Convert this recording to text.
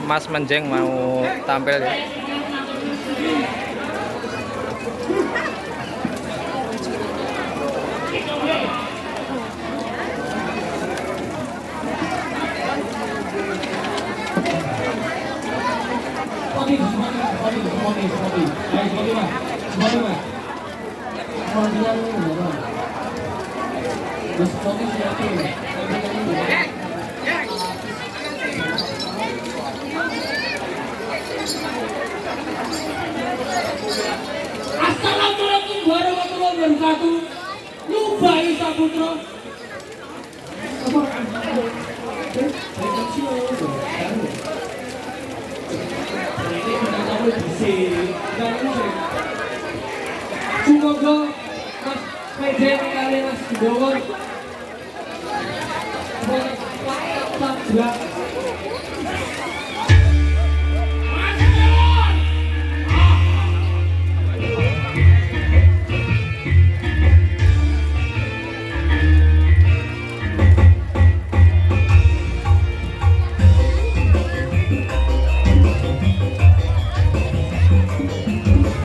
Mas Menjeng mau tampil ya. Assalamualaikum warahmatullahi wabarakatuh. Nyubai saputra. Semoga Mas menjeng kali Mas Bowo